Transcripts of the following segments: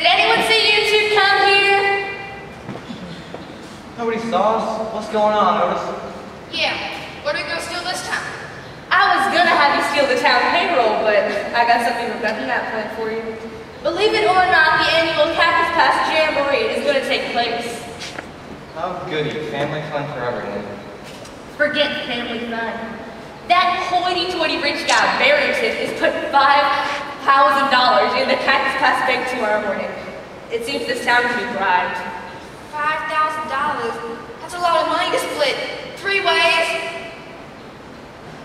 Did anyone see you two come here? Nobody saw us. What's going on, Otis? Yeah. What are we gonna steal this time? I was gonna have you steal the town payroll, but I got something better than that planned for you. Believe it or not, the annual Cactus Pass Jamboree is gonna take place. Oh, goody. Family fun for everyone. Forget family fun. That hoity-toity rich guy, Barrington, is putting $5,000 in the Cactus Pass bank tomorrow morning. It seems this town can be bribed. $5,000? That's a lot of money to split 3 ways.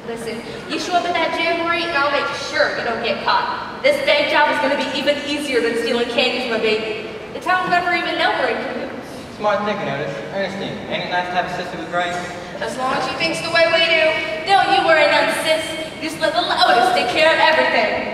Listen, you show up at that jamboree and I'll make sure you don't get caught. This bank job is going to be even easier than stealing candy from a baby. The town will never even know we're in cahoots. Smart thinking, Otis. Ernestine, ain't it nice to have a sister with brains? As long as she thinks the way we do. Don't you worry none, sis. Just let little Otis take care of everything.